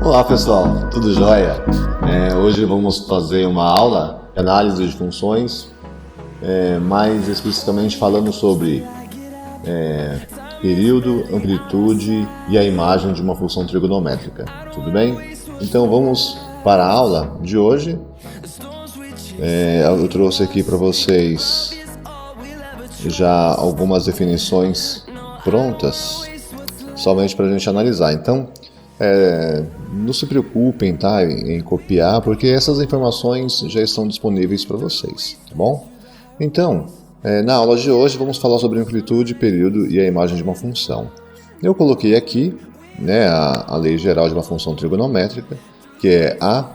Olá pessoal, tudo jóia? Hoje vamos fazer uma aula de análise de funções, mais especificamente falando sobre período, amplitude e a imagem de uma função trigonométrica, tudo bem? Então vamos para a aula de hoje. Eu trouxe aqui para vocês já algumas definições prontas, somente para a gente analisar. Então, não se preocupem, tá, em copiar, porque essas informações já estão disponíveis para vocês, tá bom? Então, na aula de hoje vamos falar sobre amplitude, período e a imagem de uma função. Eu coloquei aqui, a lei geral de uma função trigonométrica, que é A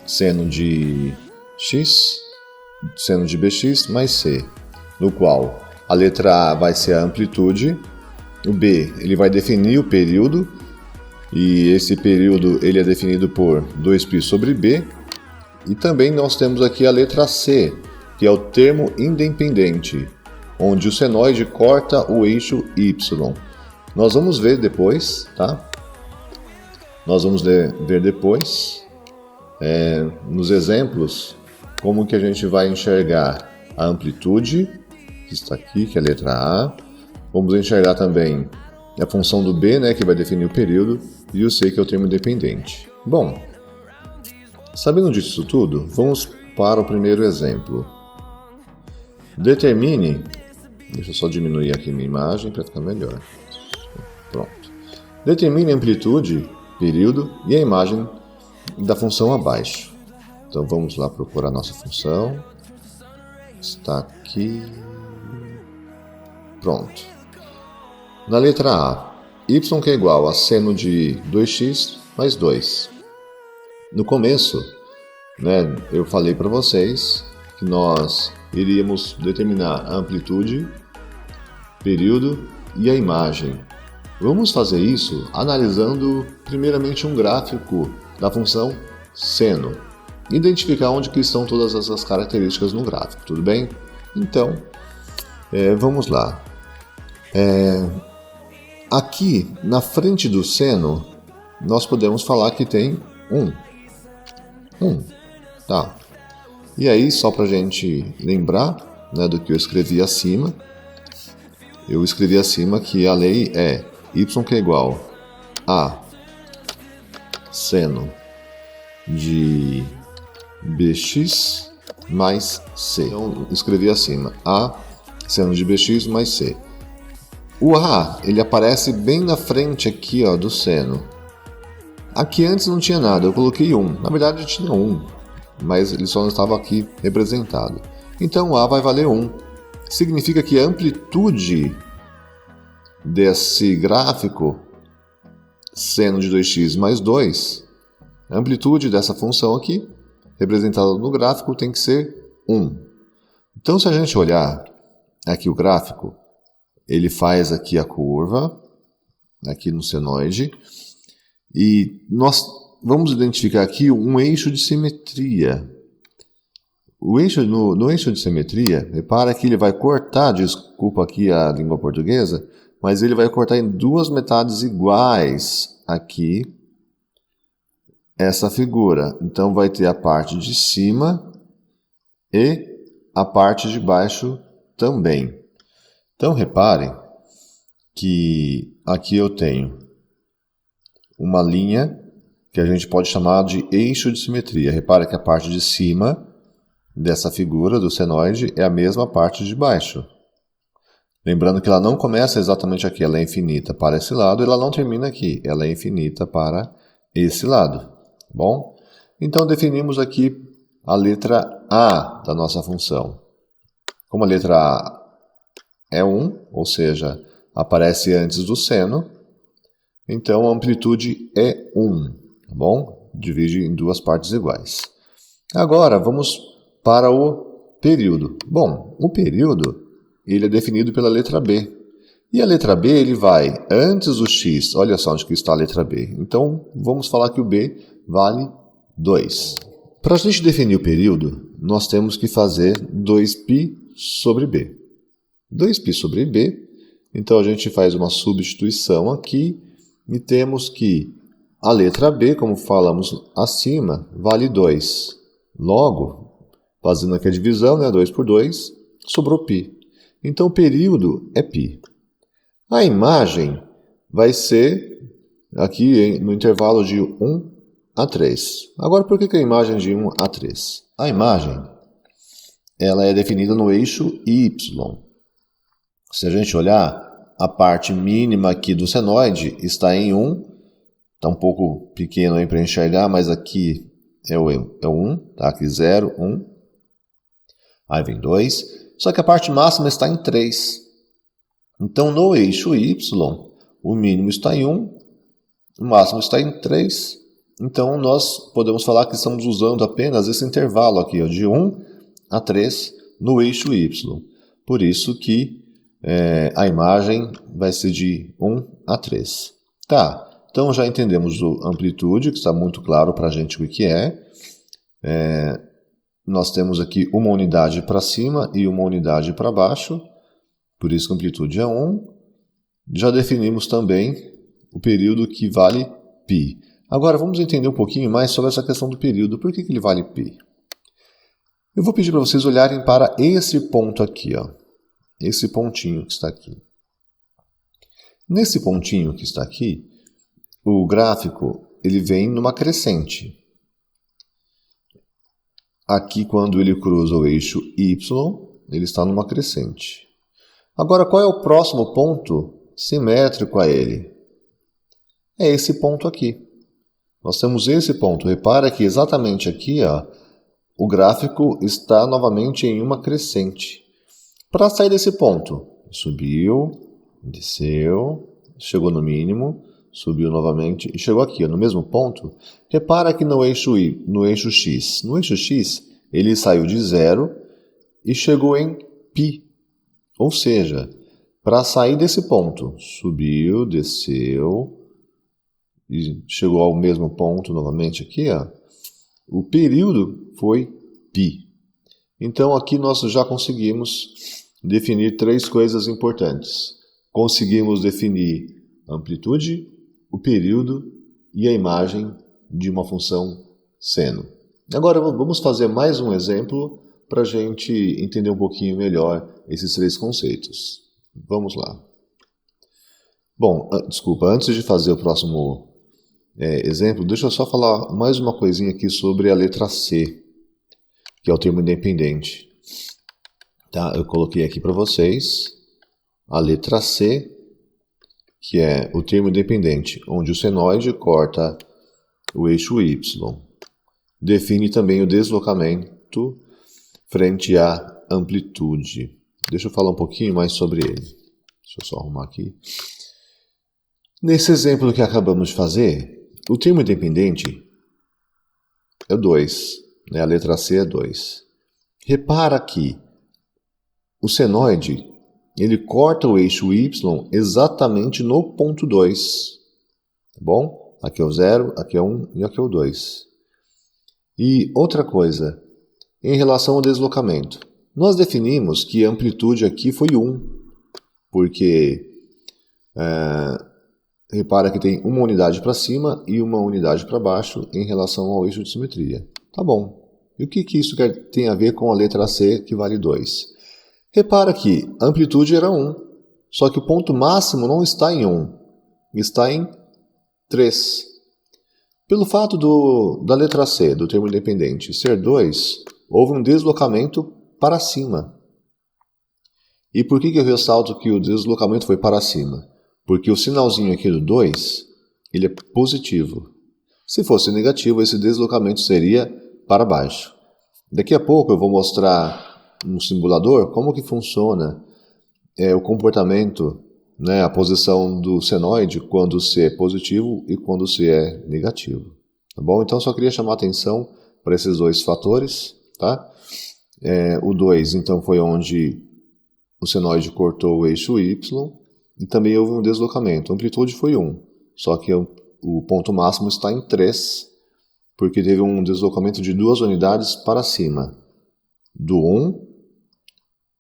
seno de x, seno de bx mais c, no qual a letra A vai ser a amplitude, o B ele vai definir o período, e esse período ele é definido por 2π sobre b. E também nós temos aqui a letra C, que é o termo independente, onde o senoide corta o eixo y. Nós vamos ver depois, tá? Nós vamos ver depois, nos exemplos, como que a gente vai enxergar a amplitude, que está aqui, que é a letra A. Vamos enxergar também a função do B, que vai definir o período, e o C, que é o termo independente. Bom, sabendo disso tudo, vamos para o primeiro exemplo. Determine, deixa eu só diminuir aqui minha imagem para ficar melhor. Pronto. Determine a amplitude, período e a imagem da função abaixo. Então vamos lá procurar a nossa função. Está aqui. Pronto. Na letra A, y que é igual a seno de 2x mais 2. No começo, eu falei para vocês que nós iríamos determinar a amplitude, período e a imagem. Vamos fazer isso analisando primeiramente um gráfico da função seno. Identificar onde que estão todas essas características no gráfico, tudo bem? Então, vamos lá. Aqui, na frente do seno, nós podemos falar que tem 1. Tá. E aí, só para a gente lembrar do que eu escrevi acima, que a lei é y que é igual a seno de bx mais c. Então, escrevi acima, a seno de bx mais c. O A, ele aparece bem na frente aqui, do seno. Aqui antes não tinha nada, eu coloquei 1. Na verdade tinha 1, mas ele só não estava aqui representado. Então o A vai valer 1. Significa que a amplitude desse gráfico, seno de 2x mais 2, a amplitude dessa função aqui, representada no gráfico, tem que ser 1. Então se a gente olhar aqui o gráfico, ele faz aqui a curva, aqui no senoide, e nós vamos identificar aqui um eixo de simetria. No eixo de simetria, repara que ele vai cortar, desculpa aqui a língua portuguesa, mas ele vai cortar em duas metades iguais aqui, essa figura. Então vai ter a parte de cima e a parte de baixo também. Então, reparem que aqui eu tenho uma linha que a gente pode chamar de eixo de simetria. Repara que a parte de cima dessa figura do senoide é a mesma parte de baixo. Lembrando que ela não começa exatamente aqui, ela é infinita para esse lado, e ela não termina aqui, ela é infinita para esse lado. Bom? Então, definimos aqui a letra A da nossa função. Como a letra A é 1, ou seja, aparece antes do seno, então a amplitude é 1, tá bom? Divide em duas partes iguais. Agora vamos para o período. Bom, o período ele é definido pela letra B. E a letra B ele vai antes do x, olha só onde que está a letra B. Então vamos falar que o B vale 2. Para a gente definir o período, nós temos que fazer 2π sobre b. 2π sobre b, então a gente faz uma substituição aqui e temos que A letra B, como falamos acima, vale 2. Logo, fazendo aqui a divisão, 2 por 2, sobrou π. Então, o período é π. A imagem vai ser aqui no intervalo de 1 a 3. Agora, por que a imagem de 1 a 3? A imagem ela é definida no eixo Y. Se a gente olhar, a parte mínima aqui do senoide está em 1. Está um pouco pequeno aí para enxergar, mas aqui é o 1. Tá? Aqui 0, 1. Aí vem 2. Só que a parte máxima está em 3. Então, no eixo Y, o mínimo está em 1, o máximo está em 3. Então, nós podemos falar que estamos usando apenas esse intervalo aqui, ó, de 1 a 3 no eixo Y. Por isso que a imagem vai ser de 1 a 3. Tá, então já entendemos a amplitude, que está muito claro para a gente o que é. Nós temos aqui uma unidade para cima e uma unidade para baixo. Por isso que a amplitude é 1. Já definimos também o período que vale π. Agora vamos entender um pouquinho mais sobre essa questão do período. Por que ele vale π? Eu vou pedir para vocês olharem para esse ponto aqui, ó. Esse pontinho que está aqui. Nesse pontinho que está aqui, o gráfico ele vem numa crescente. Aqui, quando ele cruza o eixo Y, ele está numa crescente. Agora, qual é o próximo ponto simétrico a ele? É esse ponto aqui. Nós temos esse ponto. Repara que exatamente aqui, ó, o gráfico está novamente em uma crescente. Para sair desse ponto, subiu, desceu, chegou no mínimo, subiu novamente e chegou aqui, ó, no mesmo ponto. Repara que no eixo X. No eixo X, ele saiu de 0 e chegou em π. Ou seja, para sair desse ponto, subiu, desceu e chegou ao mesmo ponto novamente aqui, ó, o período foi π. Então aqui nós já conseguimos definir 3 coisas importantes. Conseguimos definir a amplitude, o período e a imagem de uma função seno. Agora vamos fazer mais um exemplo para a gente entender um pouquinho melhor esses 3 conceitos. Vamos lá. Bom, desculpa, antes de fazer o próximo exemplo, deixa eu só falar mais uma coisinha aqui sobre a letra C, que é o termo independente. Tá? Eu coloquei aqui para vocês a letra C, que é o termo independente, onde o senoide corta o eixo Y. Define também o deslocamento frente à amplitude. Deixa eu falar um pouquinho mais sobre ele. Deixa eu só arrumar aqui. Nesse exemplo que acabamos de fazer, o termo independente é 2. Né? A letra C é 2. Repara que o senoide ele corta o eixo Y exatamente no ponto 2. Tá bom? Aqui é o 0, aqui é 1 e aqui é o 2. E outra coisa, em relação ao deslocamento. Nós definimos que a amplitude aqui foi 1, porque repara que tem uma unidade para cima e uma unidade para baixo em relação ao eixo de simetria. Tá bom. E o que isso tem a ver com a letra C, que vale 2? Repara que a amplitude era 1, só que o ponto máximo não está em 1, está em 3. Pelo fato da letra C, do termo independente, ser 2, houve um deslocamento para cima. E por que eu ressalto que o deslocamento foi para cima? Porque o sinalzinho aqui do 2, ele é positivo. Se fosse negativo, esse deslocamento seria para baixo. Daqui a pouco eu vou mostrar no simulador como que funciona o comportamento, né, a posição do senoide quando C é positivo e quando C é negativo. Tá bom? Então só queria chamar a atenção para esses 2 fatores. Tá? O 2 então foi onde o senoide cortou o eixo Y e também houve um deslocamento. A amplitude foi 1, só que o ponto máximo está em 3, porque teve um deslocamento de 2 unidades para cima. Do 1,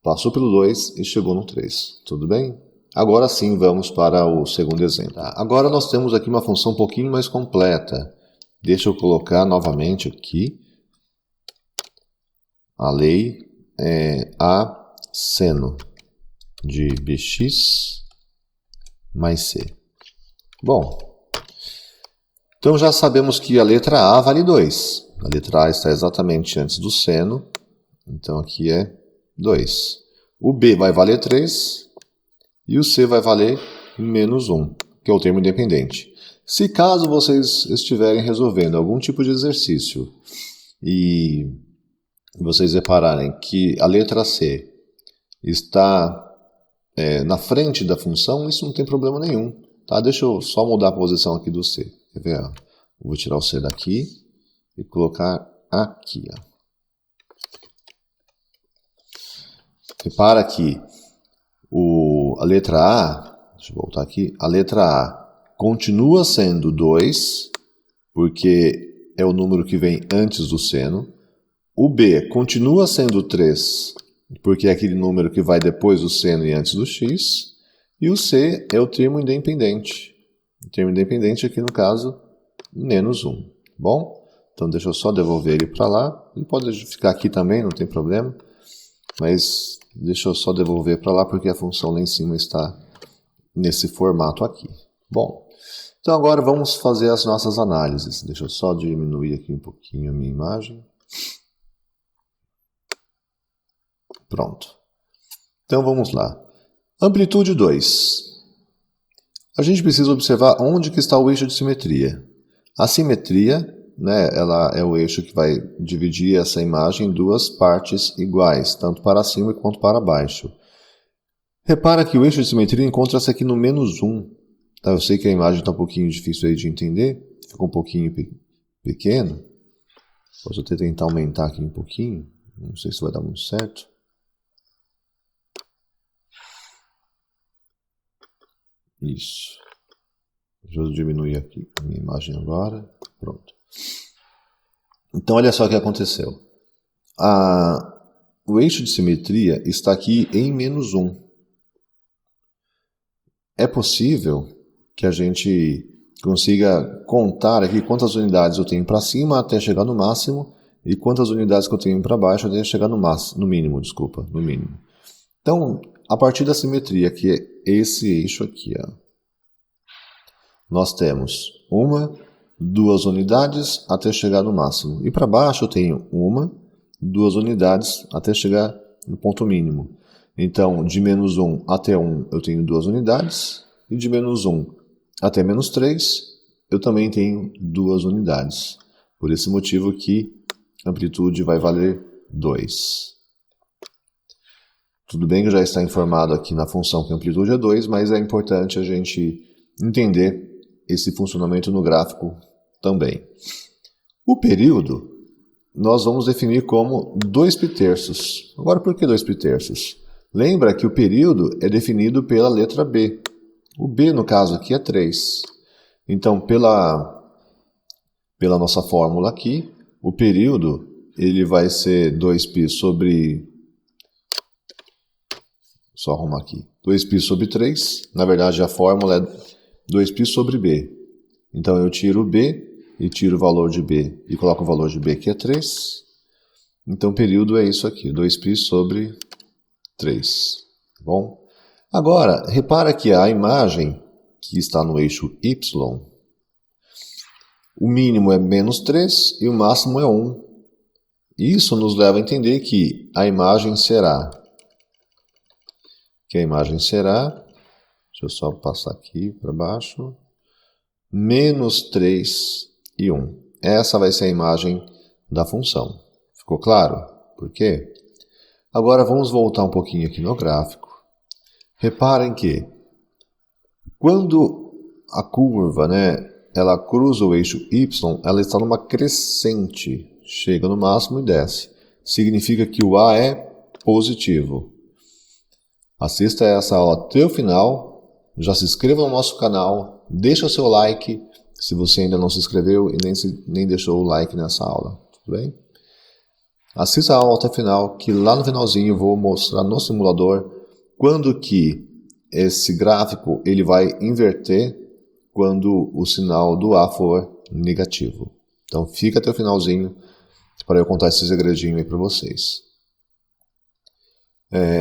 passou pelo 2 e chegou no 3. Tudo bem? Agora sim, vamos para o segundo exemplo. Agora nós temos aqui uma função um pouquinho mais completa. Deixa eu colocar novamente aqui a lei A seno de bx mais c. Bom, então já sabemos que a letra A vale 2. A letra A está exatamente antes do seno, então aqui é 2. O B vai valer 3 e o C vai valer menos 1, que é o termo independente. Se caso vocês estiverem resolvendo algum tipo de exercício e vocês repararem que a letra C está na frente da função, isso não tem problema nenhum. Tá? Deixa eu só mudar a posição aqui do C. Quer ver? Ó? Vou tirar o C daqui e colocar aqui. Ó. Repara que a letra A, deixa eu voltar aqui, a letra A continua sendo 2, porque é o número que vem antes do seno. O B continua sendo 3, porque é aquele número que vai depois do seno e antes do x. E o C é o termo independente. O termo independente aqui, no caso, menos 1. Bom, então deixa eu só devolver ele para lá. Ele pode ficar aqui também, não tem problema. Mas deixa eu só devolver para lá, porque a função lá em cima está nesse formato aqui. Bom, então agora vamos fazer as nossas análises. Deixa eu só diminuir aqui um pouquinho a minha imagem. Pronto. Então vamos lá. Amplitude 2. A gente precisa observar onde que está o eixo de simetria. A simetria, né, ela é o eixo que vai dividir essa imagem em duas partes iguais, tanto para cima quanto para baixo. Repara que o eixo de simetria encontra-se aqui no menos 1. Tá? Eu sei que a imagem está um pouquinho difícil aí de entender, ficou um pouquinho pequeno. Posso até tentar aumentar aqui um pouquinho, não sei se vai dar muito certo. Isso. Deixa eu diminuir aqui a minha imagem agora. Pronto. Então, olha só o que aconteceu. O eixo de simetria está aqui em menos 1. É possível que a gente consiga contar aqui quantas unidades eu tenho para cima até chegar no máximo e quantas unidades que eu tenho para baixo até chegar no mínimo. Então, a partir da simetria, que é esse eixo aqui, ó, nós temos 1, 2 unidades até chegar no máximo. E para baixo eu tenho 1, 2 unidades até chegar no ponto mínimo. Então, de menos 1 até 1 eu tenho 2 unidades. E de menos 1 até menos 3 eu também tenho 2 unidades. Por esse motivo que a amplitude vai valer 2. Tudo bem que já está informado aqui na função que a amplitude é 2, mas é importante a gente entender esse funcionamento no gráfico também. O período nós vamos definir como 2π. Agora, por que 2π? Lembra que o período é definido pela letra B. O B, no caso aqui, é 3. Então, pela nossa fórmula aqui, o período ele vai ser 2π sobre... Só arrumar aqui. 2π sobre 3. Na verdade, a fórmula é 2π sobre B. Então, eu tiro B e tiro o valor de B e coloco o valor de B, que é 3. Então, o período é isso aqui, 2π sobre 3. Bom, agora, repara que a imagem que está no eixo Y, o mínimo é menos 3 e o máximo é 1. Isso nos leva a entender que a imagem será... Deixa eu só passar aqui para baixo. Menos 3 e 1. Essa vai ser a imagem da função. Ficou claro? Por quê? Agora vamos voltar um pouquinho aqui no gráfico. Reparem que quando a curva, ela cruza o eixo Y, ela está numa crescente. Chega no máximo e desce. Significa que o A é positivo. Assista essa aula até o final, já se inscreva no nosso canal, deixa o seu like se você ainda não se inscreveu e nem deixou o like nessa aula, tudo bem? Assista a aula até o final, que lá no finalzinho eu vou mostrar no simulador quando que esse gráfico ele vai inverter quando o sinal do A for negativo. Então fica até o finalzinho para eu contar esse segredinho aí para vocês.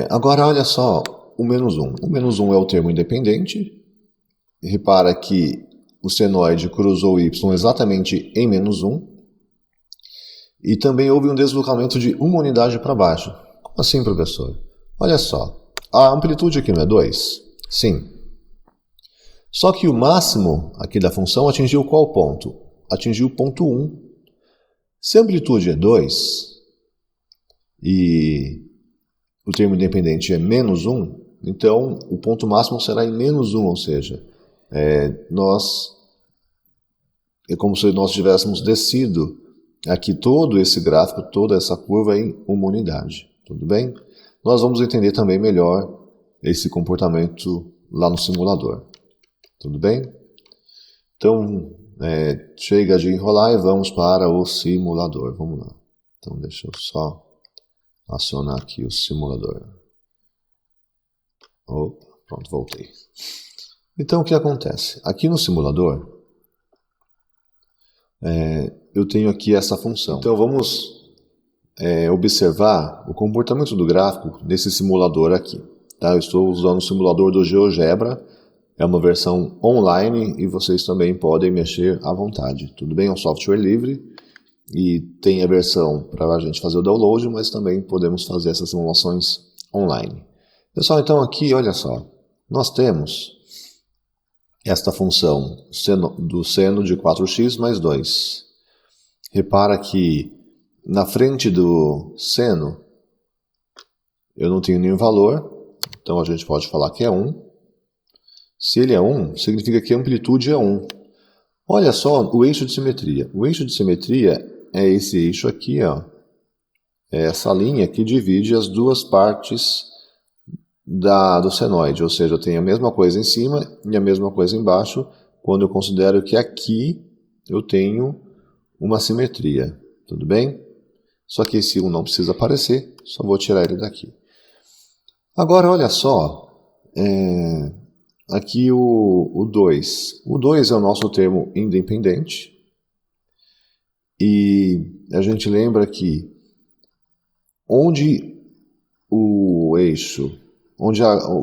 Agora olha só o menos 1. O menos 1 é o termo independente. Repara que o senoide cruzou y exatamente em menos 1. E também houve um deslocamento de uma unidade para baixo. Como assim, professor? Olha só, a amplitude aqui não é 2? Sim. Só que o máximo aqui da função atingiu qual ponto? Atingiu o ponto 1. Se a amplitude é 2 e o termo independente é menos 1, então o ponto máximo será em menos 1, ou seja, é como se nós tivéssemos descido aqui todo esse gráfico, toda essa curva em uma unidade. Tudo bem? Nós vamos entender também melhor esse comportamento lá no simulador. Tudo bem? Então, chega de enrolar e vamos para o simulador. Vamos lá. Então, deixa eu só acionar aqui o simulador. Opa, pronto, voltei. Então, o que acontece? Aqui no simulador, eu tenho aqui essa função. Então, vamos observar o comportamento do gráfico nesse simulador aqui. Tá? Eu estou usando o simulador do GeoGebra. É uma versão online e vocês também podem mexer à vontade. Tudo bem? É um software livre e tem a versão para a gente fazer o download, mas também podemos fazer essas simulações online. Pessoal, então aqui, olha só, nós temos esta função do seno de 4x mais 2. Repara que na frente do seno eu não tenho nenhum valor, então a gente pode falar que é 1. Se ele é 1, significa que a amplitude é 1. Olha só o eixo de simetria. O eixo de simetria é esse eixo aqui, ó. É essa linha que divide as duas partes do senoide. Ou seja, eu tenho a mesma coisa em cima e a mesma coisa embaixo, quando eu considero que aqui eu tenho uma simetria. Tudo bem? Só que esse 1 não precisa aparecer, só vou tirar ele daqui. Agora, olha só. Aqui o 2. O 2 é o nosso termo independente. E a gente lembra que onde o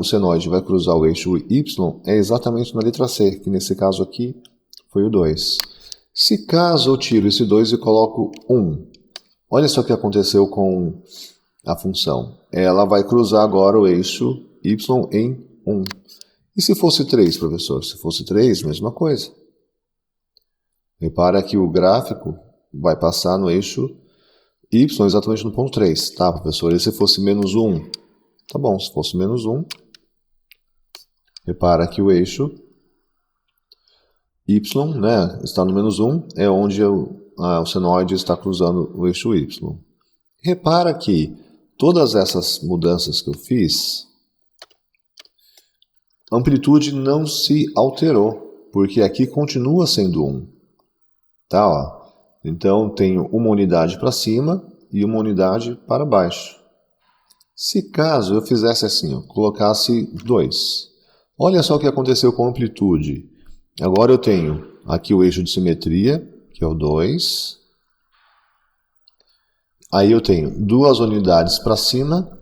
senoide vai cruzar o eixo y é exatamente na letra C, que nesse caso aqui foi o 2. Se caso eu tiro esse 2 e coloco 1, olha só o que aconteceu com a função. Ela vai cruzar agora o eixo y em 1. E se fosse 3, professor? Se fosse 3, mesma coisa. Repara que o gráfico vai passar no eixo y exatamente no ponto 3. Tá, professor? E se fosse menos 1? Tá bom, se fosse menos 1, repara que o eixo y, né, está no menos 1, é onde o senoide está cruzando o eixo y. Repara que todas essas mudanças que eu fiz, a amplitude não se alterou, porque aqui continua sendo 1. Tá, ó. Então, tenho uma unidade para cima e uma unidade para baixo. Se caso eu fizesse assim, ó, colocasse 2. Olha só o que aconteceu com a amplitude. Agora eu tenho aqui o eixo de simetria, que é o 2. Aí eu tenho 2 unidades para cima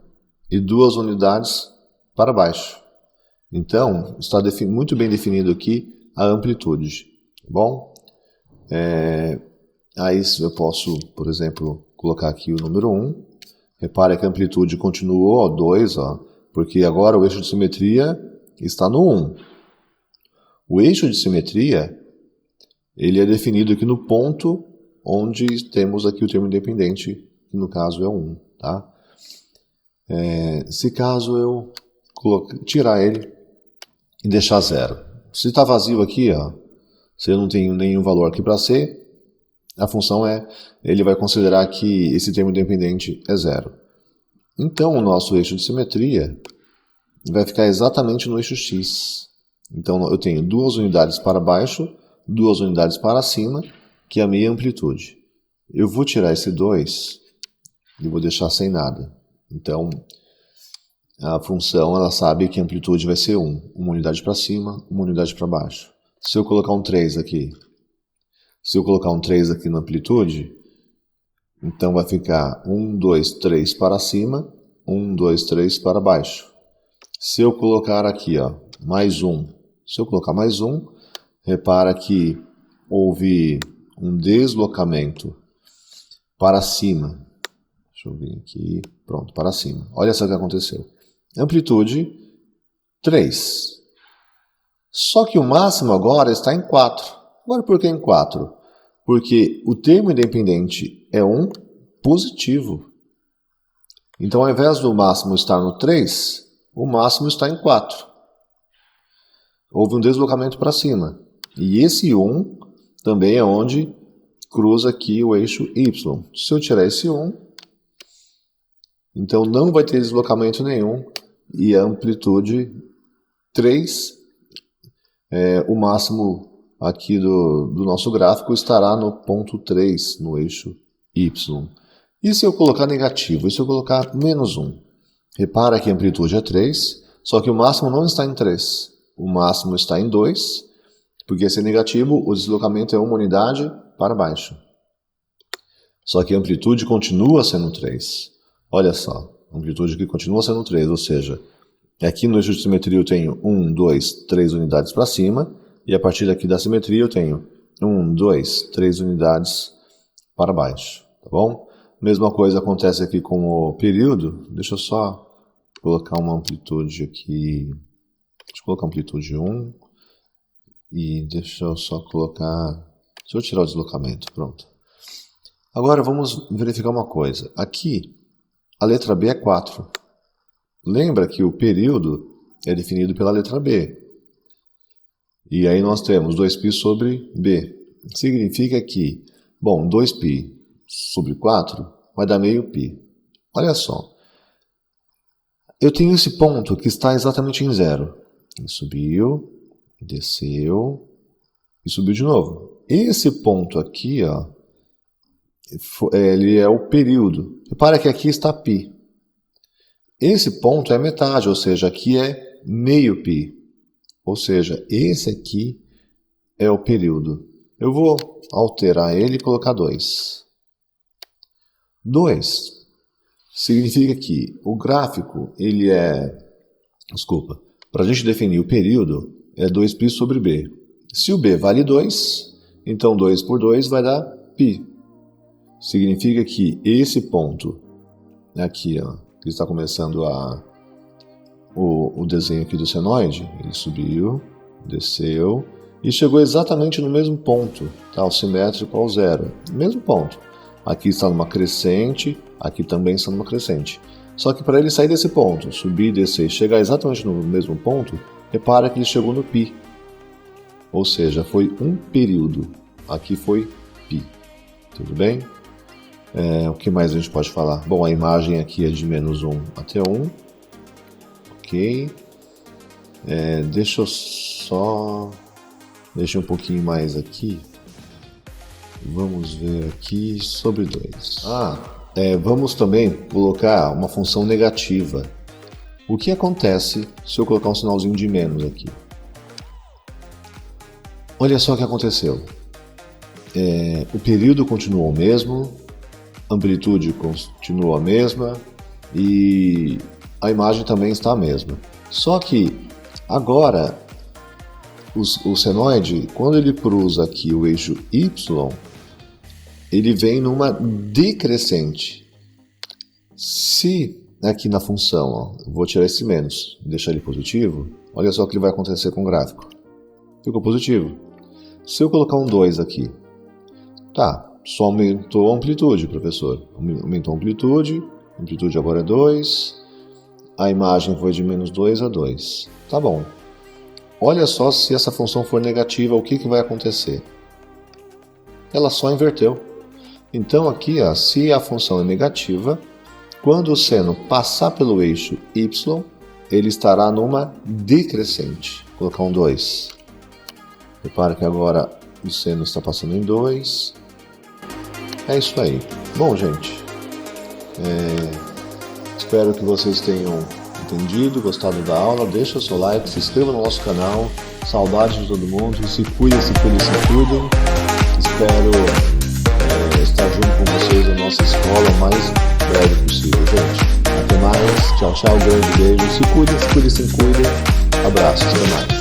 e 2 unidades para baixo. Então, está muito bem definido aqui a amplitude. Tá bom? Aí eu posso, por exemplo, colocar aqui o número 1. Repare que a amplitude continuou 2, ó, porque agora o eixo de simetria está no 1. O eixo de simetria ele é definido aqui no ponto onde temos aqui o termo independente, que no caso é 1. Tá? Se caso eu tirar ele e deixar 0. Se está vazio aqui, ó, se eu não tenho nenhum valor aqui para C, a função ele vai considerar que esse termo independente é 0. Então, o nosso eixo de simetria vai ficar exatamente no eixo x. Então, eu tenho 2 unidades para baixo, 2 unidades para cima, que é a minha amplitude. Eu vou tirar esse 2 e vou deixar sem nada. Então, a função ela sabe que a amplitude vai ser 1. Uma unidade para cima, uma unidade para baixo. Se eu colocar um 3 aqui, na amplitude, então vai ficar 1, 2, 3 para cima, 1, 2, 3 para baixo. Se eu colocar aqui, ó, mais 1, repara que houve um deslocamento para cima. Deixa eu vir aqui, pronto, para cima. Olha só o que aconteceu. Amplitude 3. Só que o máximo agora está em 4. Agora por que em 4? Porque o termo independente é um positivo. Então ao invés do máximo estar no 3, o máximo está em 4. Houve um deslocamento para cima. E esse 1 também é onde cruza aqui o eixo Y. Se eu tirar esse 1, então não vai ter deslocamento nenhum. E a amplitude 3, o máximo aqui do nosso gráfico estará no ponto 3, no eixo Y. E se eu colocar negativo? E se eu colocar menos 1? Repara que a amplitude é 3, só que o máximo não está em 3. O máximo está em 2, porque se é negativo, o deslocamento é uma unidade para baixo. Só que a amplitude continua sendo 3. Olha só, a amplitude aqui continua sendo 3, ou seja, aqui no eixo de simetria eu tenho 1, 2, 3 unidades para cima, e a partir daqui da simetria eu tenho 1, 2, 3 unidades para baixo, tá bom? Mesma coisa acontece aqui com o período. Deixa eu só colocar uma amplitude aqui. Deixa eu colocar amplitude 1. E deixa eu só colocar... Deixa eu tirar o deslocamento, pronto. Agora vamos verificar uma coisa. Aqui, a letra B é 4. Lembra que o período é definido pela letra B. E aí nós temos 2π sobre B. Significa que, bom, 2π sobre 4 vai dar meio π. Olha só. Eu tenho esse ponto que está exatamente em 0. Ele subiu, desceu e subiu de novo. Esse ponto aqui, ó, ele é o período. Repara que aqui está π. Esse ponto é metade, ou seja, aqui é meio π. Ou seja, esse aqui é o período. Eu vou alterar ele e colocar 2. 2 significa que o gráfico, ele é... Desculpa. Para a gente definir o período, é 2π sobre B. Se o B vale 2, então 2 por 2 vai dar π. Significa que esse ponto, aqui, ó, que está começando o desenho aqui do senoide, ele subiu, desceu e chegou exatamente no mesmo ponto, tá? O simétrico ao 0, mesmo ponto. Aqui está numa crescente, aqui também está numa crescente. Só que para ele sair desse ponto, subir, descer e chegar exatamente no mesmo ponto, repara que ele chegou no π. Ou seja, foi um período. Aqui foi π. Tudo bem? O que mais a gente pode falar? Bom, a imagem aqui é de menos 1 até 1. Ok. Deixa eu só... Deixa um pouquinho mais aqui. Vamos ver aqui sobre 2. Vamos também colocar uma função negativa. O que acontece se eu colocar um sinalzinho de menos aqui? Olha só o que aconteceu. O período continuou o mesmo, a amplitude continuou a mesma e a imagem também está a mesma. Só que agora o senoide, quando ele cruza aqui o eixo Y, ele vem numa decrescente. Se aqui na função, ó, eu vou tirar esse menos, deixar ele positivo, olha só o que vai acontecer com o gráfico. Ficou positivo. Se eu colocar um 2 aqui, tá, só aumentou a amplitude, professor. Aumentou a amplitude agora é 2, a imagem foi de menos 2 a 2. Tá bom. Olha só se essa função for negativa, o que vai acontecer? Ela só inverteu. Então aqui, ó, se a função é negativa, quando o seno passar pelo eixo Y, ele estará numa decrescente. Vou colocar um 2. Repara que agora o seno está passando em 2. É isso aí. Bom, gente, espero que vocês tenham entendido, gostado da aula, deixa o seu like, se inscreva no nosso canal. Saudades de todo mundo, se cuidem, se cuidem. Espero estar junto com vocês na nossa escola o mais breve possível, gente. Até mais, tchau, grande beijo, se cuidem, se cuidem. Abraços, até mais.